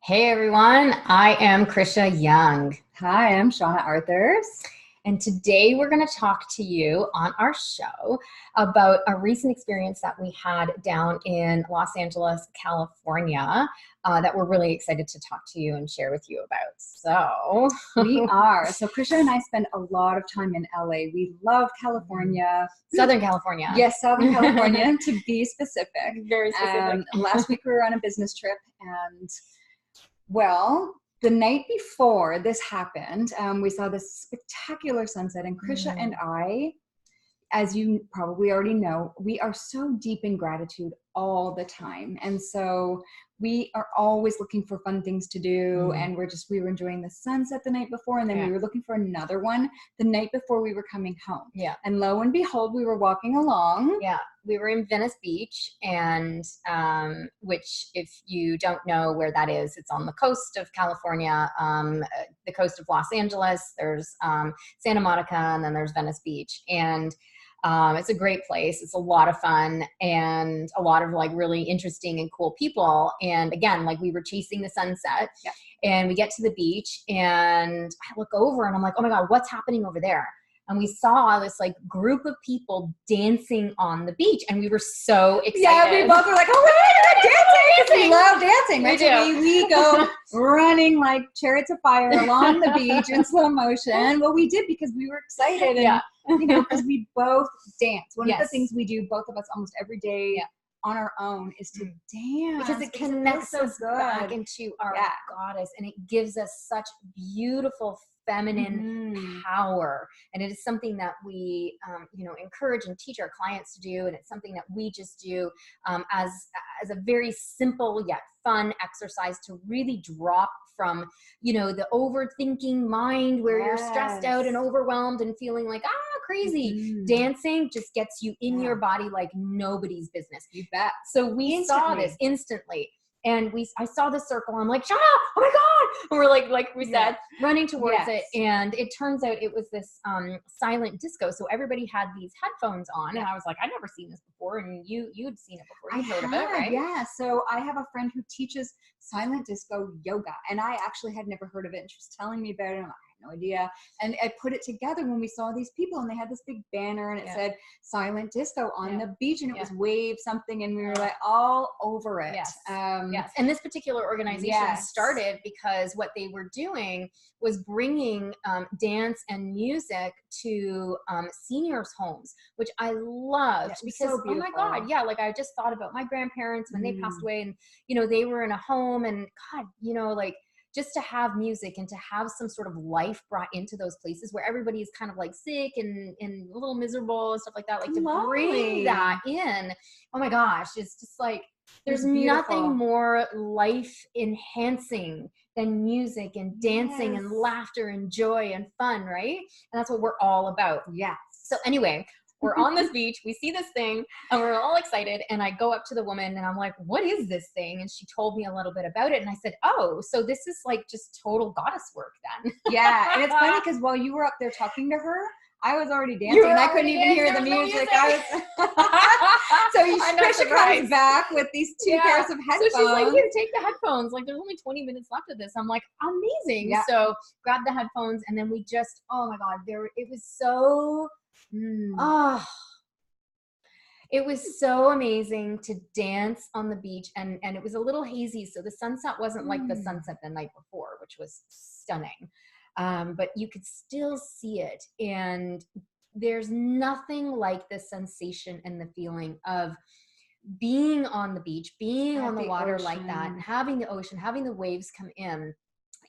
Hey everyone, I am Krisha Young, Hi, I'm Shauna Arthurs. and today we're going to talk to you on our show about a recent experience that we had down in Los Angeles, California, that we're really excited to talk to you and share with you about. So, We are. So Krisha and I spend a lot of time in LA. We love California. Southern California. Yes, Southern California to be specific. Very specific. Last week we were on a business trip and well, the night before this happened, we saw this spectacular sunset and Krisha and I, as you probably already know, we are so deep in gratitude all the time. And so we are always looking for fun things to do. And we were enjoying the sunset the night before. And then we were looking for another one the night before we were coming home. Yeah. And lo and behold, we were walking along. Yeah. We were in Venice Beach, and which, if you don't know where that is, it's on the coast of California, the coast of Los Angeles. There's Santa Monica, and then there's Venice Beach. And it's a great place. It's a lot of fun and a lot of like really interesting and cool people. And again, like we were chasing the sunset and we get to the beach and I look over and I'm like, oh my God, what's happening over there? And we saw this like group of people dancing on the beach, and we were so excited. Yeah, we both were like, "Oh my God, dancing!" We love dancing. We right? do. So we go running like chariots of fire along the beach in slow motion. Well, we did because we were excited, and because we both dance. One of the things we do, both of us, almost every day on our own, is to dance because it connects us good. back into our goddess, and it gives us such beautiful feminine power. And it is something that we encourage and teach our clients to do, and it's something that we just do as a very simple yet fun exercise to really drop from the overthinking mind where you're stressed out and overwhelmed and feeling like crazy. Dancing just gets you in your body like nobody's business. You bet. So we saw this instantly. And I saw the circle. I'm like, Shauna, oh my God. And we're like we said, running towards it. And it turns out it was this silent disco. So everybody had these headphones on. And I was like, I've never seen this before. And you'd seen it before. You've heard of it, right? Yeah. So I have a friend who teaches silent disco yoga. And I actually had never heard of it. And she was telling me about it. And I'm like, no idea. And I put it together when we saw these people, and they had this big banner and it said silent disco on the beach, and it was wave something, and we were like all over it. Yes. And this particular organization started because what they were doing was bringing dance and music to seniors' homes, which I loved because oh my God, like I just thought about my grandparents when they passed away, and they were in a home, and God, like just to have music and to have some sort of life brought into those places where everybody is kind of like sick and a little miserable and stuff like that, like to bring that in. Oh my gosh, it's just like, there's nothing more life enhancing than music and dancing and laughter and joy and fun, right? And that's what we're all about. Yeah. So anyway, we're on this beach, we see this thing, and we're all excited. And I go up to the woman and I'm like, what is this thing? And she told me a little bit about it. And I said, oh, so this is like just total goddess work then. Yeah. And it's funny because while you were up there talking to her, I was already dancing. I couldn't even hear the music. So Krisha comes back with these two pairs of headphones. So she's like, here, take the headphones. Like, there's only 20 minutes left of this. I'm like, amazing. Yeah. So grab the headphones, and then we just, oh my God, it was so, it was so amazing to dance on the beach, and it was a little hazy. So the sunset wasn't like the sunset the night before, which was stunning. But you could still see it. And there's nothing like the sensation and the feeling of being on the beach, being on the water like that, and having the ocean, having the waves come in.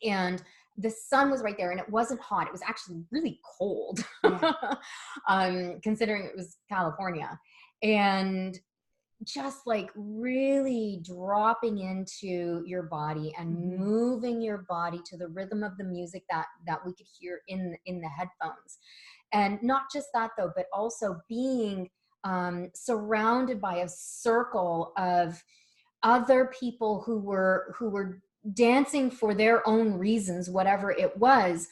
And the sun was right there, and it wasn't hot. It was actually really cold, considering it was California. And just like really dropping into your body and moving your body to the rhythm of the music that we could hear in the headphones. And not just that though, but also being surrounded by a circle of other people who were dancing for their own reasons, whatever it was.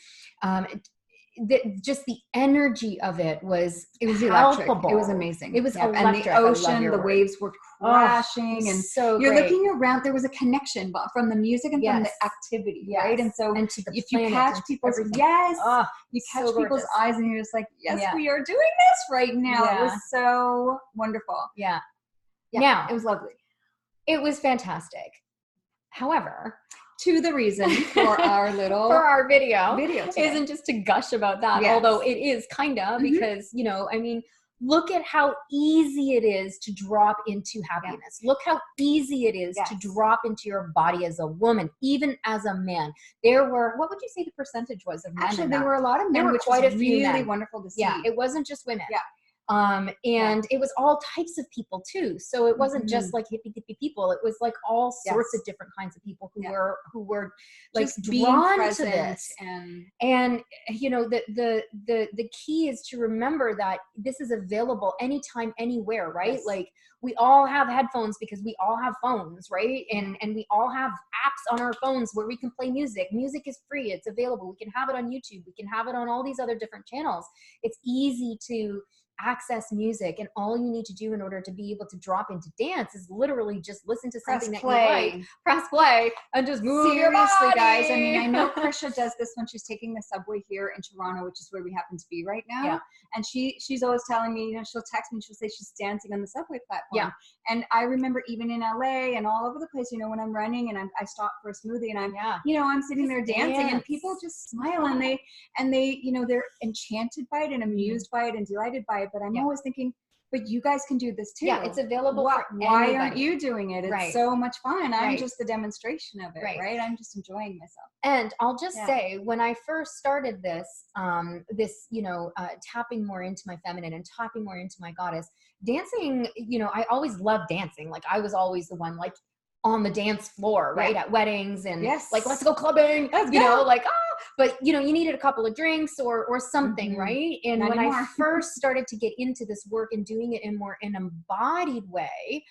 just the energy of it was electric. palpable. It was amazing. It was electric. And the ocean, the waves were crashing, and so you're great. looking around. There was a connection from the music and from the activity, right? And so and to the if you catch people's you catch people's eyes, and you're just like, yes, we are doing this right now. It was so wonderful. Now it was lovely. It was fantastic. However, to the reason for our video today isn't just to gush about that, although it is kind of, because, you know, I mean, look at how easy it is to drop into happiness. Look how easy it is to drop into your body as a woman, even as a man. There were, what would you say the percentage was of men? Actually, there were a lot of men, which was really wonderful to see. Yeah, it wasn't just women. And it was all types of people too. So it wasn't just like hippie dippy people. It was like all sorts of different kinds of people who were like just drawn to this. And you know, the key is to remember that this is available anytime, anywhere, right? Like we all have headphones because we all have phones, right? And we all have apps on our phones where we can play music. Music is free. It's available. We can have it on YouTube. We can have it on all these other different channels. It's easy to access music, and all you need to do in order to be able to drop into dance is literally just listen to something that you like, press play, and just move your body. Guys, I mean, I know Krisha does this when she's taking the subway here in Toronto, which is where we happen to be right now. And she's always telling me, you know, she'll text me, she'll say she's dancing on the subway platform. And I remember even in LA and all over the place, you know, when I'm running and I stop for a smoothie and I'm, you know, I'm sitting there dancing and people just smile and they, you know, they're enchanted by it and amused by it and delighted by it. But I'm always thinking, but you guys can do this too. Yeah, it's available for why anybody. aren't you doing it? It's so much fun. I'm just the demonstration of it, right? I'm just enjoying myself. And I'll just say, when I first started this, you know, tapping more into my feminine and tapping more into my goddess, dancing, you know, I always loved dancing. Like I was always the one like on the dance floor, right? At weddings and like, let's go clubbing, you know, like, but you know, you needed a couple of drinks or something, right? And when I first started to get into this work and doing it in more an embodied way,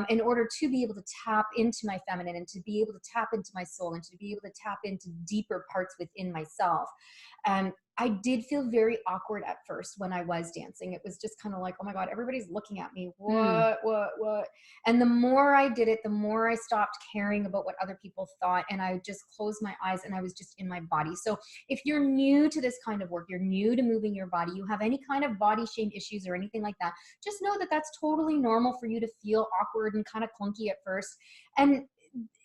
in order to be able to tap into my feminine and to be able to tap into my soul and to be able to tap into deeper parts within myself. I did feel very awkward at first when I was dancing. It was just kind of like, oh my God, everybody's looking at me. What? And the more I did it, the more I stopped caring about what other people thought. And I just closed my eyes and I was just in my body. So if you're new to this kind of work, you're new to moving your body, you have any kind of body shame issues or anything like that, just know that that's totally normal for you to feel awkward and kind of clunky at first. And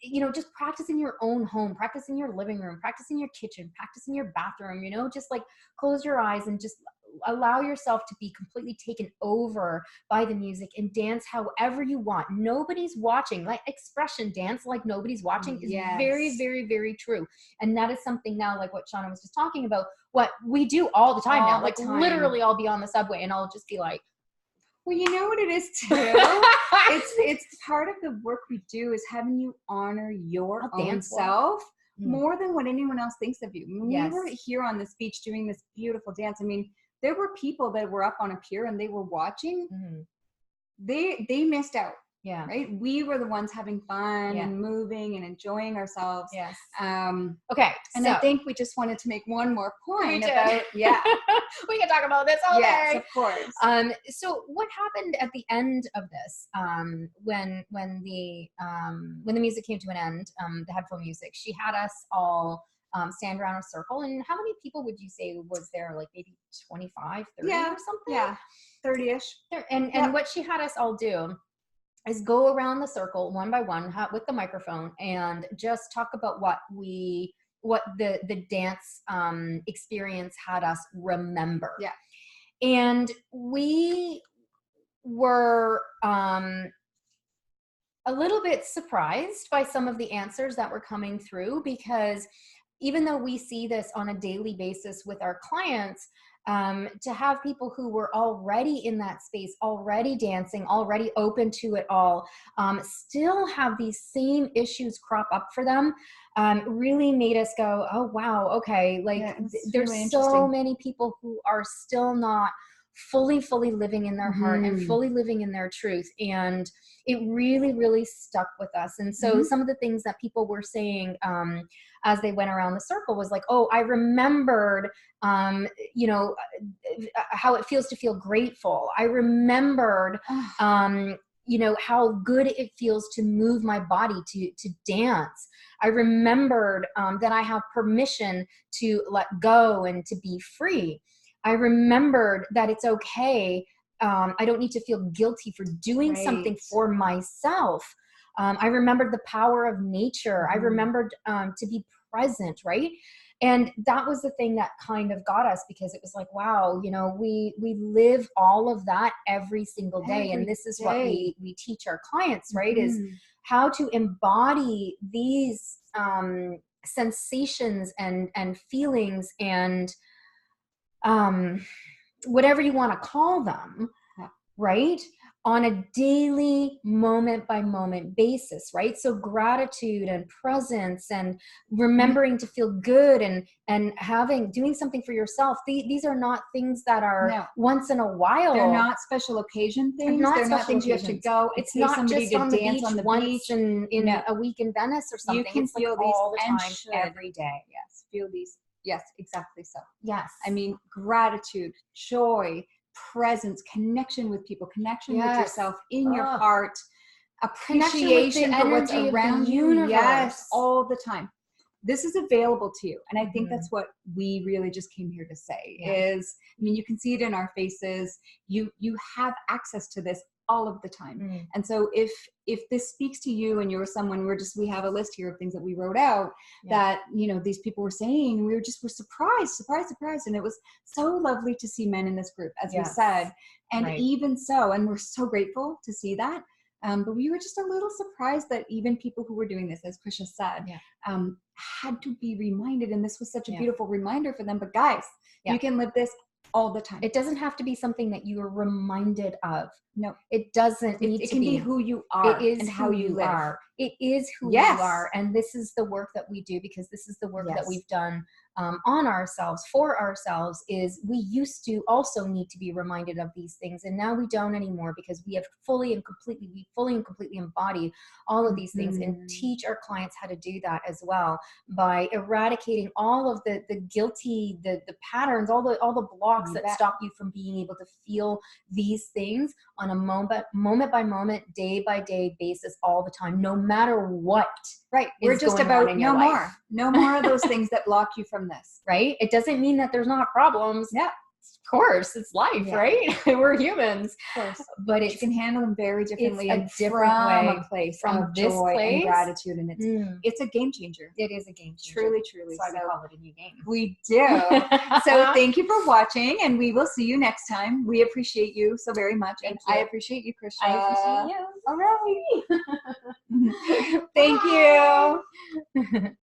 you know, just practice in your own home, practice in your living room, practice in your kitchen, practice in your bathroom, you know, just like close your eyes and just allow yourself to be completely taken over by the music and dance however you want. Nobody's watching. Like expression, dance like nobody's watching is very, very, very true. And that is something now, like what Shauna was just talking about, what we do all the time now. Like literally I'll be on the subway and I'll just be like, well, you know what it is too? it's part of the work we do is having you honor your own self more than what anyone else thinks of you. When we were here on this beach doing this beautiful dance, I mean, there were people that were up on a pier and they were watching. They missed out. Right. We were the ones having fun and moving and enjoying ourselves. Okay. And so, I think we just wanted to make one more point about, we can talk about this all day. Yes, of course. So what happened at the end of this, when the music came to an end, the headphone music, she had us all stand around a circle. And how many people would you say was there? Like maybe 25, 30 or something? Yeah. 30-ish. And what she had us all do is go around the circle one by one with the microphone and just talk about what the dance experience had us remember. And we were a little bit surprised by some of the answers that were coming through, because even though we see this on a daily basis with our clients, to have people who were already in that space, already dancing, already open to it all, still have these same issues crop up for them, really made us go, oh, wow, okay. Like there's really so many people who are still not fully living in their heart and fully living in their truth. And it really, really stuck with us. And so some of the things that people were saying as they went around the circle was like, oh, I remembered, you know, how it feels to feel grateful. I remembered, you know, how good it feels to move my body, to dance. I remembered that I have permission to let go and to be free. I remembered that it's okay. I don't need to feel guilty for doing something for myself. I remembered the power of nature. I remembered to be present, right? And that was the thing that kind of got us, because it was like, wow, you know, we live all of that every single day. And this is what we teach our clients, right? Is how to embody these sensations and feelings and whatever you want to call them, right? On a daily, moment by moment basis, right? So gratitude and presence and remembering to feel good and doing something for yourself. These are not things that are once in a while. They're not special occasion things. They're not things you have to go. It's not just on the beach once in a week in Venice or something. You can it's feel like these all the time, every day. Yes, feel these. Yes, exactly so. Yes. I mean, gratitude, joy, presence, connection with people, connection with yourself in your heart, appreciation for what's around you. Yes, all the time. This is available to you. And I think that's what we really just came here to say is, I mean, you can see it in our faces. You have access to this all of the time. And so if this speaks to you and you're someone, we have a list here of things that we wrote out that, you know, these people were saying, we're surprised. And it was so lovely to see men in this group, as we said. And even so, and we're so grateful to see that. But we were just a little surprised that even people who were doing this, as Krisha said, had to be reminded. And this was such a beautiful reminder for them. But guys, you can live this all the time. It doesn't have to be something that you are reminded of. No, it doesn't need to be. It can be who you are. It is and how you live. Are. It is who you are. And this is the work that we do, because this is the work that we've done on ourselves, for ourselves. Is we used to also need to be reminded of these things, and now we don't anymore, because we have fully and completely embody all of these things and teach our clients how to do that as well, by eradicating all of the guilty, the patterns, all the blocks that stop you from being able to feel these things on a moment by moment, day by day basis, all the time, no matter what. Right. We're just about no more of those things that block you from this. Right. It doesn't mean that there's not problems. Yeah. Of course, it's life, right? We're humans. Of course. But you can handle them very differently, and from a place from of this joy place and gratitude. And it's a game changer. It is a game changer. Truly. That's why we call it a new game. We do. So thank you for watching, and we will see you next time. We appreciate you so very much. Thank and you. I appreciate you, Krisha. I appreciate you. All right. Thank you.